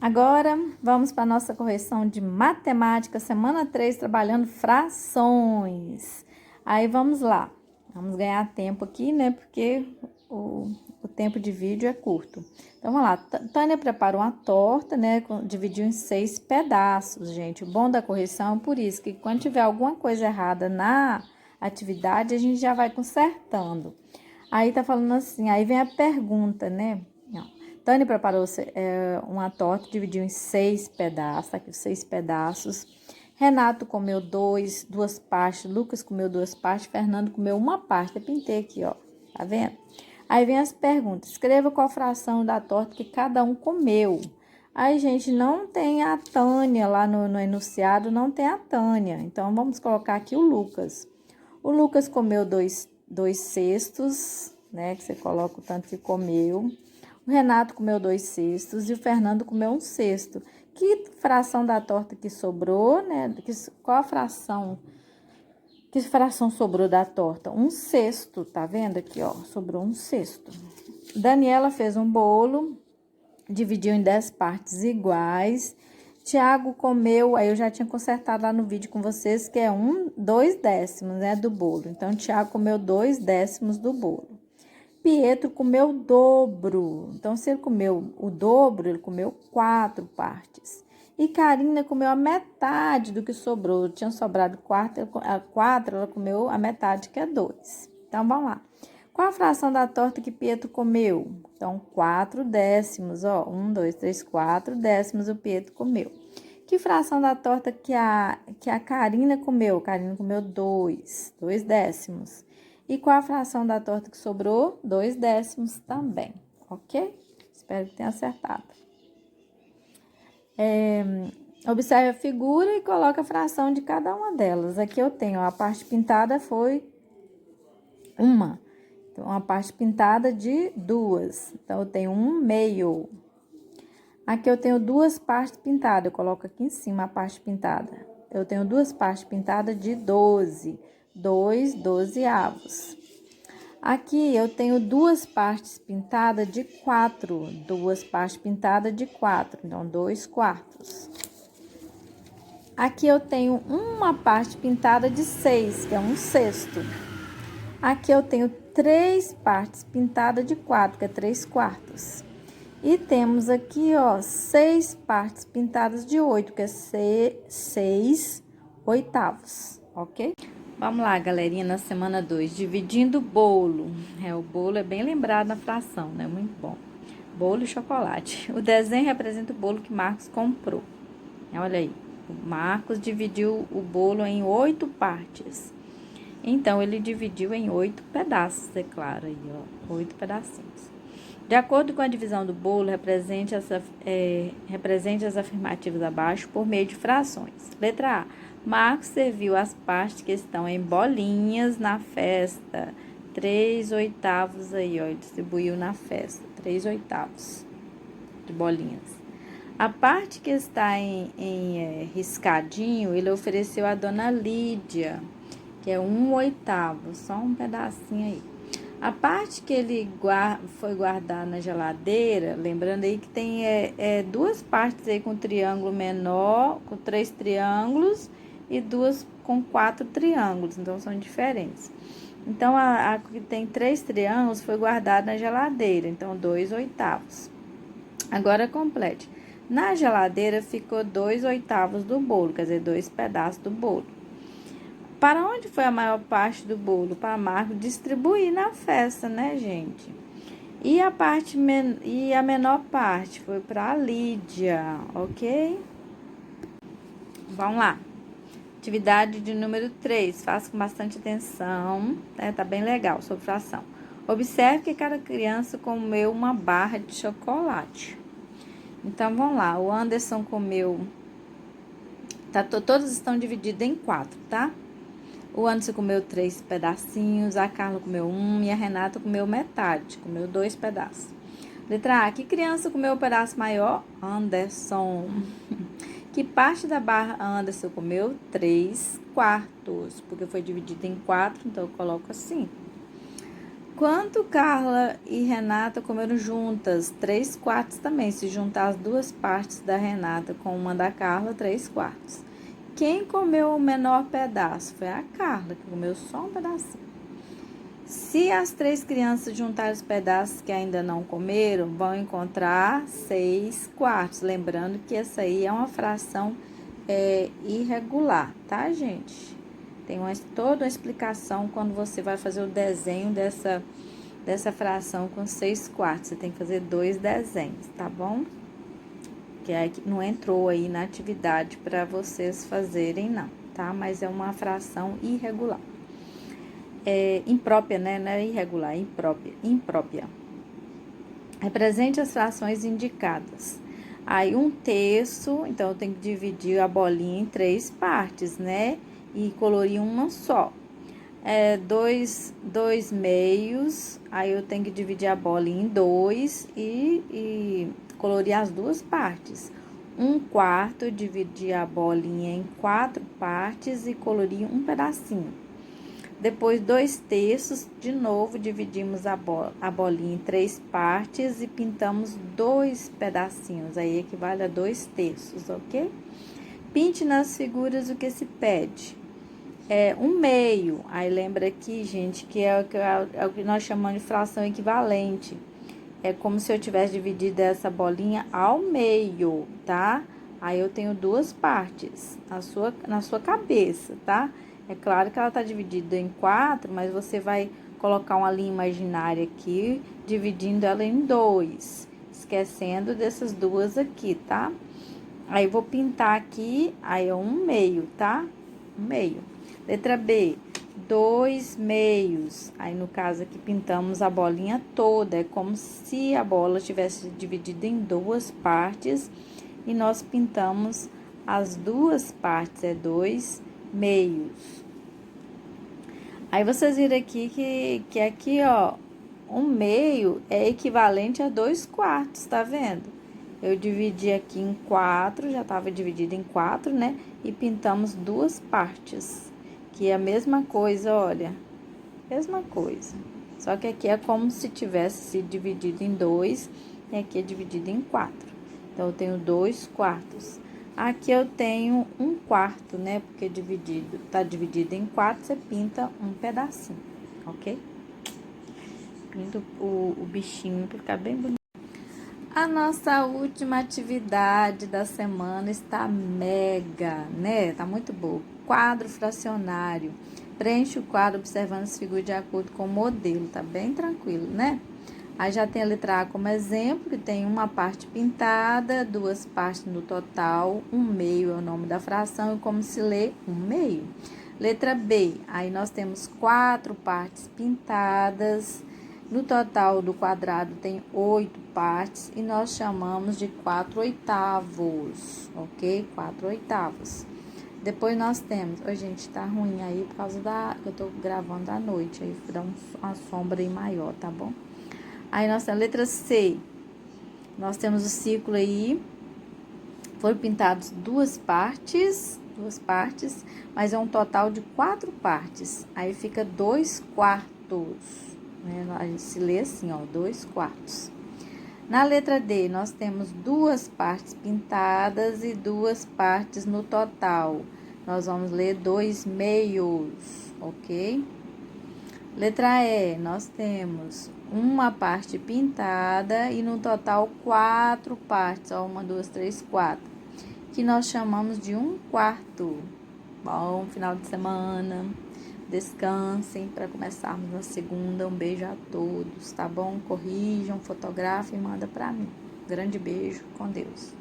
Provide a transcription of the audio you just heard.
Agora, vamos para a nossa correção de matemática, semana 3, trabalhando frações. Aí, vamos lá. Vamos ganhar tempo aqui, né? Porque o tempo de vídeo é curto. Então, vamos lá. Tânia preparou uma torta, né? Dividiu em 6 pedaços, gente. O bom da correção é por isso, que quando tiver alguma coisa errada na atividade, a gente já vai consertando. Aí, tá falando assim, aí vem a pergunta, né? Tânia preparou uma torta, dividiu em 6 pedaços, tá aqui os 6 pedaços. Renato comeu duas partes, Lucas comeu 2 partes, Fernando comeu uma parte. Eu pintei aqui, ó, tá vendo? Aí vem as perguntas. Escreva qual fração da torta que cada um comeu. Aí, gente, não tem a Tânia lá no enunciado, não tem a Tânia. Então, vamos colocar aqui o Lucas. O Lucas comeu dois cestos, né? Que você coloca o tanto que comeu. O Renato comeu 2 cestos e o Fernando comeu 1 cesto. Que fração da torta que sobrou, né? Qual a fração? Que fração sobrou da torta? 1 cesto, tá vendo aqui, ó? Sobrou 1 cesto. Daniela fez um bolo, dividiu em 10 partes iguais. Tiago comeu, aí eu já tinha consertado lá no vídeo com vocês, que é 2 décimos, né, do bolo. Então, Tiago comeu 2 décimos do bolo. Pietro comeu o dobro. Então, se ele comeu o dobro, ele comeu 4 partes. E Karina comeu a metade do que sobrou. Tinha sobrado 4, ela comeu a metade, que é 2. Então, vamos lá. Qual a fração da torta que Pietro comeu? Então, 4 décimos, ó. 1, 2, 3, 4 décimos o Pietro comeu. Que fração da torta que a Karina comeu? Karina comeu 2 décimos. E qual a fração da torta que sobrou? 2 décimos também, ok? Espero que tenha acertado. Observe a figura e coloque a fração de cada uma delas. Aqui eu tenho, a parte pintada foi uma. Então, a parte pintada de 2. Então, eu tenho 1/2. Aqui eu tenho 2 partes pintadas. Eu coloco aqui em cima a parte pintada. Eu tenho 2 partes pintadas de 12. 2 dozeavos. Aqui eu tenho 2 partes pintadas de 4. 2 partes pintadas de 4. Então, 2 quartos. Aqui eu tenho uma parte pintada de 6, que é 1 sexto. Aqui eu tenho 3 partes pintadas de 4, que é 3 quartos. E temos aqui, ó, 6 partes pintadas de 8, que é 6 oitavos, ok? Vamos lá, galerinha, na semana 2, dividindo o bolo. O bolo é bem lembrado na fração, né? Muito bom. Bolo e chocolate. O desenho representa o bolo que Marcos comprou. Olha aí, o Marcos dividiu o bolo em 8 partes. Então, ele dividiu em 8 pedaços, é claro, aí, ó, 8 pedacinhos. De acordo com a divisão do bolo, represente as afirmativas abaixo por meio de frações. Letra A. Marcos serviu as partes que estão em bolinhas na festa. 3 oitavos aí, ó, ele distribuiu na festa. 3 oitavos de bolinhas. A parte que está em riscadinho, ele ofereceu a dona Lídia, que é 1 oitavo, só um pedacinho aí. A parte que ele foi guardar na geladeira, lembrando aí que tem 2 partes aí com triângulo menor, com 3 triângulos, e 2 com 4 triângulos, então são diferentes. Então, a que tem 3 triângulos foi guardada na geladeira, então 2 oitavos. Agora, complete. Na geladeira ficou 2 oitavos do bolo, quer dizer, 2 pedaços do bolo. Para onde foi a maior parte do bolo? Para Marcos distribuir na festa, né, gente? E a menor parte foi para a Lídia, ok? Vamos lá. Atividade de número 3. Faça com bastante atenção, né? Tá bem legal, sobre fração. Observe que cada criança comeu uma barra de chocolate. Então, vamos lá. O Anderson comeu... todos estão divididos em 4, tá? O Anderson comeu 3 pedacinhos, a Carla comeu 1 e a Renata comeu metade, comeu 2 pedaços. Letra A. Que criança comeu o pedaço maior? Anderson. Que parte da barra Anderson comeu? 3 quartos, porque foi dividido em 4, então eu coloco assim. Quanto Carla e Renata comeram juntas? 3/4 também. Se juntar as duas partes da Renata com uma da Carla, 3/4. Quem comeu o menor pedaço? Foi a Carla, que comeu só um pedacinho. Se as 3 crianças juntarem os pedaços que ainda não comeram, vão encontrar 6/4. Lembrando que essa aí é uma fração irregular, tá, gente? Tem toda uma explicação quando você vai fazer o desenho dessa fração com 6/4. Você tem que fazer 2 desenhos, tá bom? Que não entrou aí na atividade para vocês fazerem, não, tá? Mas é uma fração irregular. Imprópria, né? Não é irregular, é imprópria. Represente as frações indicadas. Aí, 1/3, então eu tenho que dividir a bolinha em 3 partes, né? E colorir uma só. 2 meios, aí eu tenho que dividir a bolinha em 2 e colorir as duas partes. 1/4, dividir a bolinha em 4 partes e colorir um pedacinho. Depois, 2/3, de novo, dividimos a bolinha em 3 partes e pintamos 2 pedacinhos, aí equivale a 2/3, ok? Pinte nas figuras o que se pede. 1/2, aí lembra aqui, gente, que é o que nós chamamos de fração equivalente. É como se eu tivesse dividido essa bolinha ao meio, tá? Aí eu tenho 2 partes na sua cabeça, tá? É claro que ela tá dividida em 4, mas você vai colocar uma linha imaginária aqui, dividindo ela em 2, esquecendo dessas duas aqui, tá? Aí, eu vou pintar aqui, aí é 1/2, tá? 1/2. Letra B, 2 meios. Aí, no caso aqui, pintamos a bolinha toda. É como se a bola tivesse dividida em 2 partes e nós pintamos as 2 partes, 2 meios. Aí, vocês viram aqui que aqui, ó, 1/2 é equivalente a 2/4, tá vendo? Eu dividi aqui em 4, já estava dividido em 4, né? E pintamos 2 partes, que é a mesma coisa, olha. Mesma coisa. Só que aqui é como se tivesse sido dividido em 2 e aqui é dividido em 4. Então, eu tenho 2/4. Aqui eu tenho 1/4, né? Porque tá dividido em 4, você pinta um pedacinho, ok? Pinta o bichinho pra ficar bem bonito. A nossa última atividade da semana está mega, né? Tá muito boa. Quadro fracionário. Preenche o quadro observando as figuras de acordo com o modelo. Tá bem tranquilo, né? Aí já tem a letra A como exemplo, que tem uma parte pintada, 2 partes no total, 1/2 é o nome da fração e como se lê 1/2. Letra B, aí nós temos 4 partes pintadas. No total do quadrado tem 8 partes e nós chamamos de 4/8, ok? 4/8. Depois nós temos... Oi, gente, tá ruim aí por causa eu tô gravando à noite, aí dá uma sombra aí maior, tá bom? Aí nós temos a letra C. Nós temos o círculo aí. Foram pintados 2 partes, mas é um total de 4 partes. Aí fica 2/4. Né? A gente se lê assim, ó, 2/4. Na letra D, nós temos 2 partes pintadas e 2 partes no total. Nós vamos ler 2/2, ok? Letra E, nós temos uma parte pintada e no total 4 partes, ó, 1, 2, 3, 4, que nós chamamos de 1/4. Bom final de semana. Descansem para começarmos na segunda. Um beijo a todos, tá bom? Corrijam, fotografem e manda para mim. Grande beijo, com Deus.